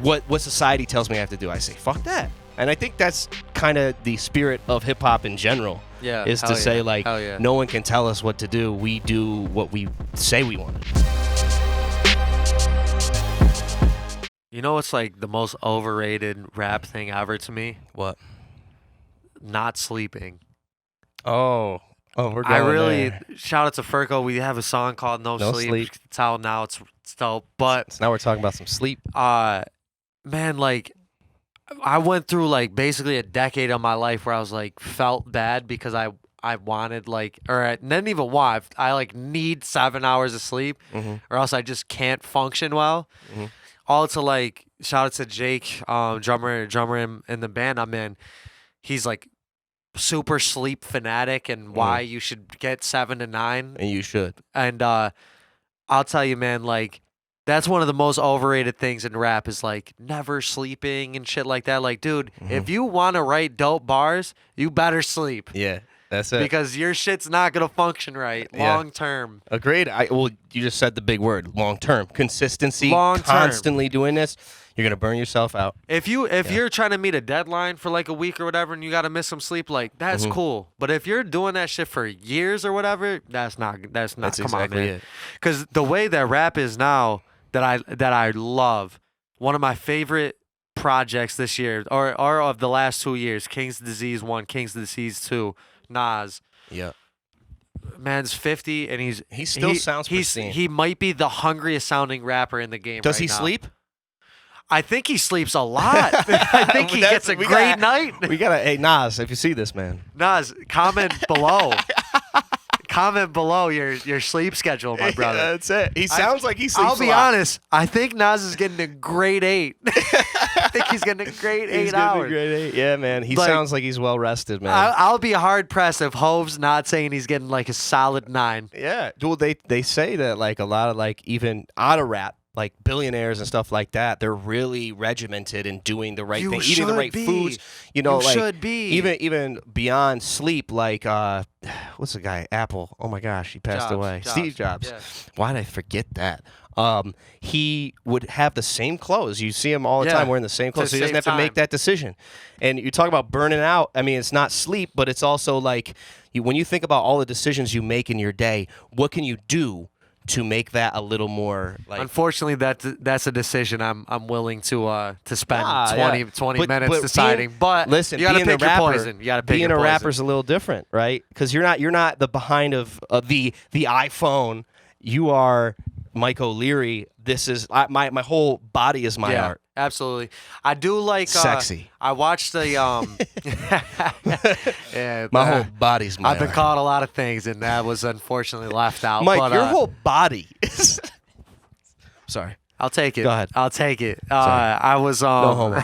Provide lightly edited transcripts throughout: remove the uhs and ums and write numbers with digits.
what society tells me I have to do, I say, fuck that. And I think that's kind of the spirit of hip-hop in general. Yeah, is to say, like, yeah. no one can tell us what to do. We do what we say we want to do. You know what's like the most overrated rap thing ever to me? What? Not sleeping. Oh, we're going I really there. shout out to Furco. We have a song called No Sleep. It's out now. It's dope. But so now we're talking about some sleep. Man, like I went through like basically a decade of my life where I was like felt bad because I wanted like, or I didn't even want. I like need 7 hours of sleep, or else I just can't function well. All to like shout out to Jake, drummer in the band I'm in. He's like super sleep fanatic and why you should get 7 to 9. And you should. And I'll tell you, man, like that's one of the most overrated things in rap is like never sleeping and shit like that. Like, dude, if you want to write dope bars, you better sleep. Yeah, that's it. Because your shit's not gonna function right long term. Agreed. Well, you just said the big word, long term. Consistency, Long-term. constantly doing this, you're gonna burn yourself out. If you're trying to meet a deadline for like a week or whatever, and you gotta miss some sleep, like that's cool. But if you're doing that shit for years or whatever, that's not. That's come exactly on, man. it. Because the way that rap is now, that I love, one of my favorite projects this year, or of the last 2 years, King's Disease 1, King's Disease 2, Nas. Yeah. Man's 50 and he still sounds pristine. He might be the hungriest sounding rapper in the game. Does right he now. sleep? I think he sleeps a lot. I think he gets a great night. We gotta, hey Nas, if you see this, man. Nas, comment below. Comment below your sleep schedule, my brother. Yeah, that's it. He sounds like he sleeps I'll be a lot. honest. I think Nas is getting a grade 8. I think he's getting a grade 8 hours. Grade 8. Yeah, man. He Like, sounds like he's well rested, man. I'll be hard pressed if Hove's not saying he's getting like a solid 9. Yeah. Well, they say that like a lot of like even out of rap, like billionaires and stuff like that, they're really regimented in doing the right thing, eating the right foods. You know, like should be. even beyond sleep, like what's the guy? Apple. Oh my gosh, he passed away. Steve Jobs. Yeah. Why did I forget that? He would have the same clothes. You see him all the time wearing the same clothes. So he doesn't have to make that decision. And you talk about burning out. I mean, it's not sleep, but it's also like when you think about all the decisions you make in your day, what can you do to make that a little more like? Unfortunately, that's a decision I'm willing to spend 20 But minutes deciding. But listen, you got to being pick a your rapper, poison. You got to pick being your a poison. rapper's a little different, right? Because you're not the behind of the iPhone. You are Mike O'Leary. This is my whole body is my art. Absolutely. I do like sexy. I watched the my whole body's my I've been art. called a lot of things, and that was unfortunately left out. Mike, but, your whole body is. Sorry. I'll take it. Go ahead. I'll take it. I was No homo.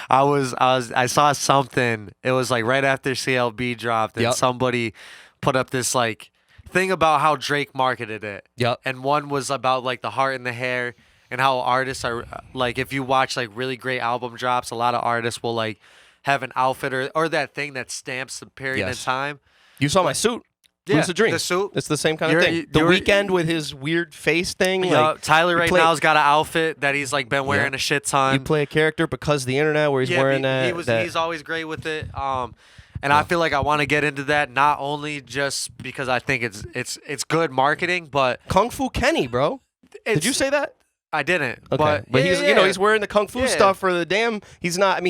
I saw something. It was like right after CLB dropped, and somebody put up this like thing about how Drake marketed it. Yep. And one was about like the heart and the hair, and how artists are like, if you watch like really great album drops, a lot of artists will like have an outfit or that thing that stamps the period in time. You saw my suit. Yeah, Lucid Dreams. the suit. It's the same kind of thing. The Weeknd with his weird face thing. Like, Tyler right now's got an outfit that he's like been wearing a shit ton. You play a character because of the internet where he's wearing that. He's always great with it. And I feel like I want to get into that, not only just because I think it's good marketing, but Kung Fu Kenny, bro. Did you say that? I didn't. Okay. But he's he's wearing the kung fu stuff for the damn. He's not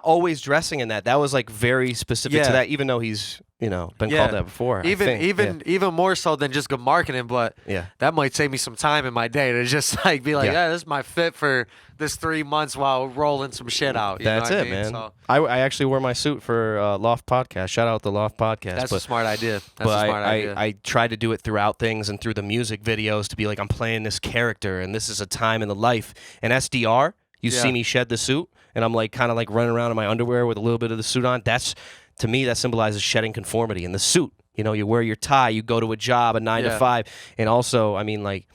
always dressing in that. That was like very specific to that, even though he's been called that before. Even more so than just good marketing, but that might save me some time in my day to just like be like, this is my fit for this 3 months while rolling some shit out. That's it, man. So, I actually wore my suit for Loft Podcast. Shout out the Loft Podcast. That's a smart idea. I tried to do it throughout things and through the music videos to be like, I'm playing this character and this is a time in the life. And SDR, you see me shed the suit and I'm like kind of like running around in my underwear with a little bit of the suit on. To me, that symbolizes shedding conformity in the suit. You wear your tie, you go to a job, a 9 to 5. And also, I mean, like,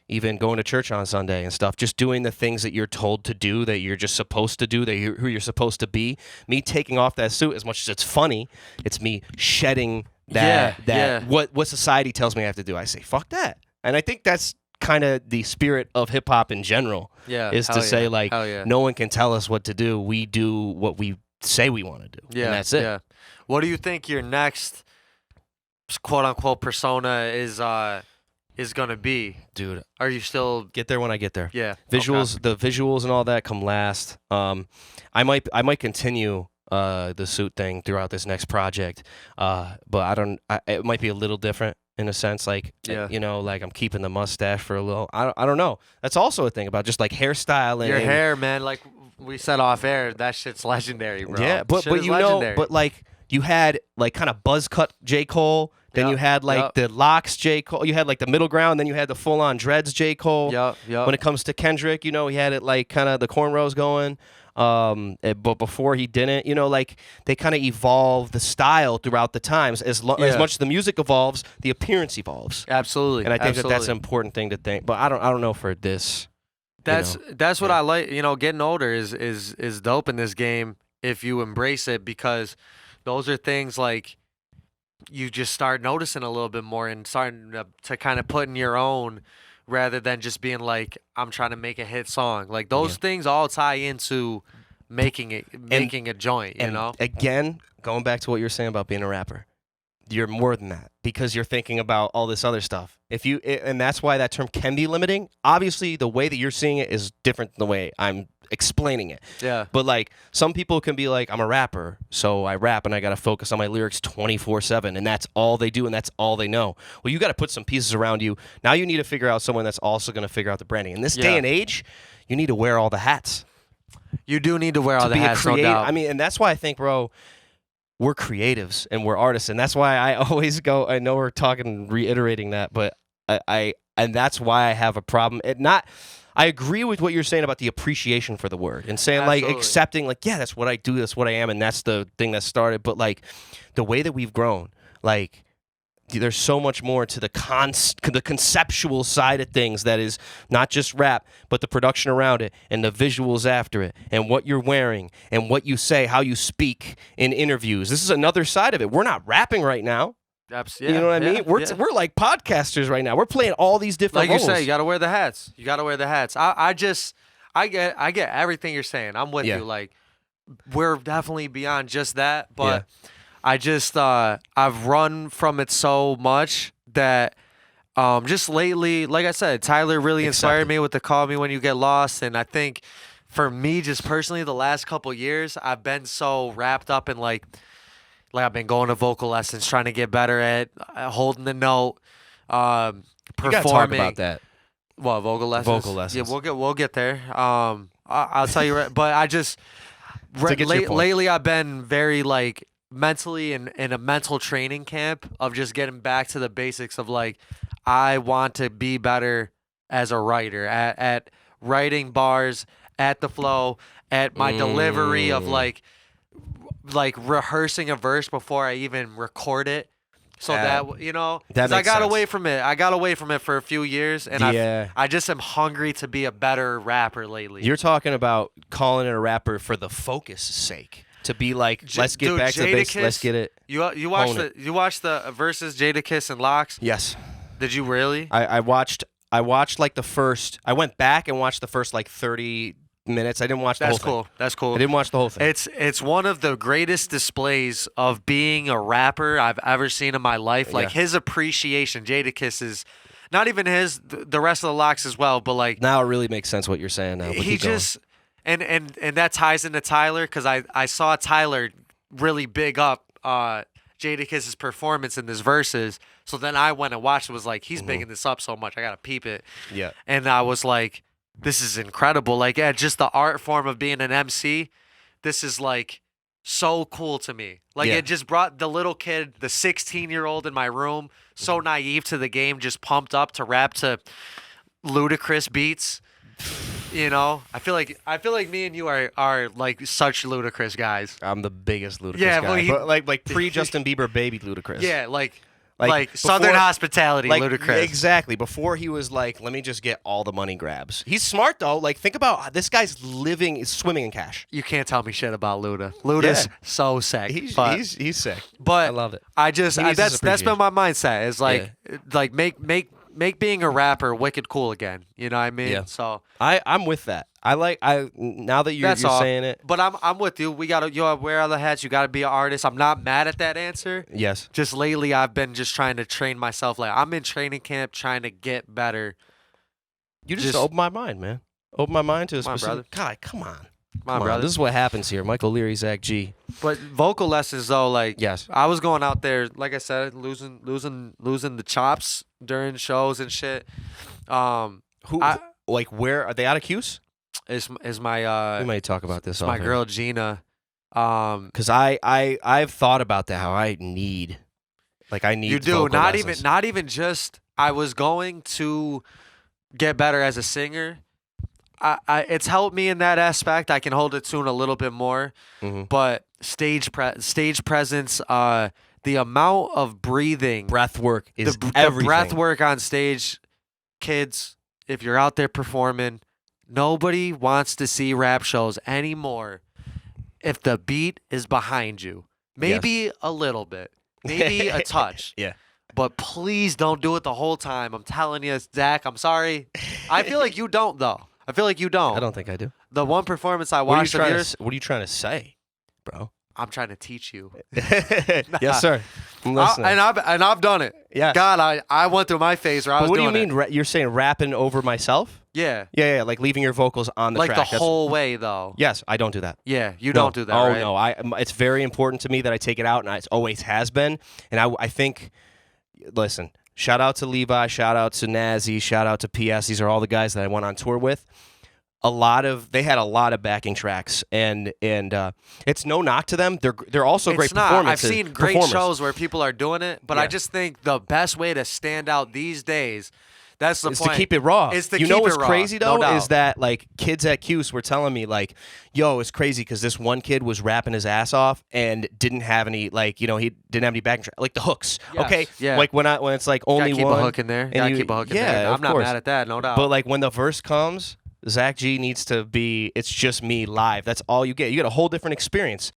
even going to church on Sunday and stuff, just doing the things that you're told to do, that you're just supposed to do, who you're supposed to be. Me taking off that suit, as much as it's funny, it's me shedding what society tells me I have to do. I say, fuck that. And I think that's kind of the spirit of hip hop in general. Yeah, is to say like, yeah. no one can tell us what to do. We do what we say we want to do. Yeah, and that's it. Yeah. What do you think your next quote unquote persona is gonna be? Dude, are you still get there when I get there? Yeah. Visuals, the visuals and all that come last. I might continue the suit thing throughout this next project. But it might be a little different in a sense, like, you know, like I'm keeping the mustache for a little. I don't know. That's also a thing about just like hairstyling. Your hair, man, like we said off air, that shit's legendary, bro. Yeah, but you legendary. know, but like you had like kind of buzz cut J. Cole. Then you had like the locks J. Cole. You had like the middle ground. Then you had the full on dreads J. Cole. Yep. When it comes to Kendrick, you know, he had it like kind of the cornrows going. But before he didn't, you know, like they kind of evolve the style throughout the times. As much as the music evolves, the appearance evolves. Absolutely. And I think that's an important thing to think. But I don't know for this. That's what I like. You know, getting older is dope in this game if you embrace it, because those are things like you just start noticing a little bit more and starting to kind of put in your own, rather than just being like, I'm trying to make a hit song. Like those things all tie into making a joint, you know? Again, going back to what you were saying about being a rapper, you're more than that because you're thinking about all this other stuff. And that's why that term can be limiting. Obviously, the way that you're seeing it is different than the way I'm explaining it. Yeah. But like some people can be like, I'm a rapper, so I rap and I got to focus on my lyrics 24/7, and that's all they do and that's all they know. Well, you got to put some pieces around you. Now you need to figure out someone that's also going to figure out the branding. In this day and age, you need to wear all the hats. You do need to wear all the hats, no doubt. I mean, and that's why I think, bro, we're creatives and we're artists, and that's why I always go. I know we're talking, reiterating that, but and that's why I have a problem. I agree with what you're saying about the appreciation for the word and saying like accepting like, yeah, that's what I do, that's what I am, and that's the thing that started. But like the way that we've grown, like there's so much more to the conceptual side of things that is not just rap, but the production around it and the visuals after it and what you're wearing and what you say, how you speak in interviews. This is another side of it. We're not rapping right now. Yeah, you know what I mean? We're like podcasters right now. We're playing all these different roles. Like you say, you got to wear the hats. You got to wear the hats. I get everything you're saying. I'm with you. Like we're definitely beyond just that, but I just I've run from it so much that just lately, like I said, Tyler really inspired me with the Call Me When You Get Lost, and I think for me, just personally, the last couple years, I've been so wrapped up in like I've been going to vocal lessons, trying to get better at holding the note, performing. You gotta talk about that. What, vocal lessons? Vocal lessons. Yeah, we'll get there. I'll tell you, but I just lately I've been very like mentally in a mental training camp of just getting back to the basics of like I want to be better as a writer at writing bars, at the flow, at my delivery of like rehearsing a verse before I even record it. So that, you know, that I got away from it. I got away from it for a few years, and I just am hungry to be a better rapper lately. You're talking about calling it a rapper for the focus sake. To be like, let's get back to the basics. Let's get it. You watched the verses Jadakiss and Locks? Yes. Did you really? I watched like the first. I went back and watched the first like 30 minutes. I didn't watch the whole thing. That's cool. I didn't watch the whole thing. It's one of the greatest displays of being a rapper I've ever seen in my life. Like his appreciation, Jadakiss is not even the rest of the Locks as well, but like now it really makes sense what you're saying now. He just and that ties into Tyler, because I saw Tyler really big up Jadakiss's performance in this verses. So then I went and watched it, was like, he's bigging this up so much, I gotta peep it. Yeah. And I was like, this is incredible. Like, just the art form of being an MC, this is like so cool to me. Like it just brought the little kid, the 16-year-old in my room, so naive to the game, just pumped up to rap to ludicrous beats. You know, I feel like me and you are like such ludicrous guys. I'm the biggest ludicrous guy. But like pre Justin Bieber baby ludicrous. Yeah, like Southern hospitality ludicrous. Exactly. Before he was like, let me just get all the money grabs. He's smart though. Like think about this guy's swimming in cash. You can't tell me shit about Luda. Luda's so sick. He's sick. But I love it. That's been my mindset. Is like make being a rapper wicked cool again. You know what I mean? Yeah. So I'm with that. Now that you're that's all. saying it. But I'm with you. We gotta wear other hats. You gotta be an artist. I'm not mad at that answer. Yes. Just lately, I've been just trying to train myself. Like I'm in training camp, trying to get better. You just open my mind, man. Open my mind to a Come on, specific. brother. God, come on. Come on, brother. This is what happens here. Michael Leary, Zach G. But vocal lessons though, like Yes. I was going out there, like I said, losing the chops during shows and shit. Where are they out of Cuse? Is my We may talk about this. my girl Gina. Because I've thought about that. How I need. You do vocal not lessons. not even just. I was going to get better as a singer. It's helped me in that aspect. I can hold a tune a little bit more, but stage presence, the amount of breathing, breath work is the everything. breath work on stage. Kids, if you're out there performing, nobody wants to see rap shows anymore if the beat is behind you. Maybe a little bit, maybe a touch. Yeah. But please don't do it the whole time. I'm telling you, Zach, I'm sorry. I feel like you don't, though. I feel like you don't. I don't think I do. The one performance I watched of yours, what are you trying to say, bro? I'm trying to teach you. Yes, sir. I'm listening. And I've done it. Yeah. God, I went through my phase where I was What do doing you mean? You're saying rapping over myself? Yeah. Yeah, like leaving your vocals on the Like track. the whole way, though. Yes, I don't do that. Yeah, you No. don't do that, Oh, right? no. It's very important to me that I take it out, and it always has been. And I think, listen, shout out to Levi, shout out to Nazi, shout out to PS. These are all the guys that I went on tour with. They had a lot of backing tracks, and it's no knock to them. They're also great It's not. performances. I've seen great shows where people are doing it, but I just think the best way to stand out these days, that's the is point. to keep it raw. Is to you keep know it what's raw, crazy no though doubt. is that like kids at Cuse were telling me like, yo, it's crazy because this one kid was rapping his ass off and didn't have any he didn't have any backing track, like the hooks. Yes, Okay, yeah. like when it's like only Gotta keep one a hook in there. and Gotta keep a hook in there. of I'm not course. mad at that, no doubt. But like when the verse comes, Zach G needs to be. It's just me live. That's all you get. You get a whole different experience.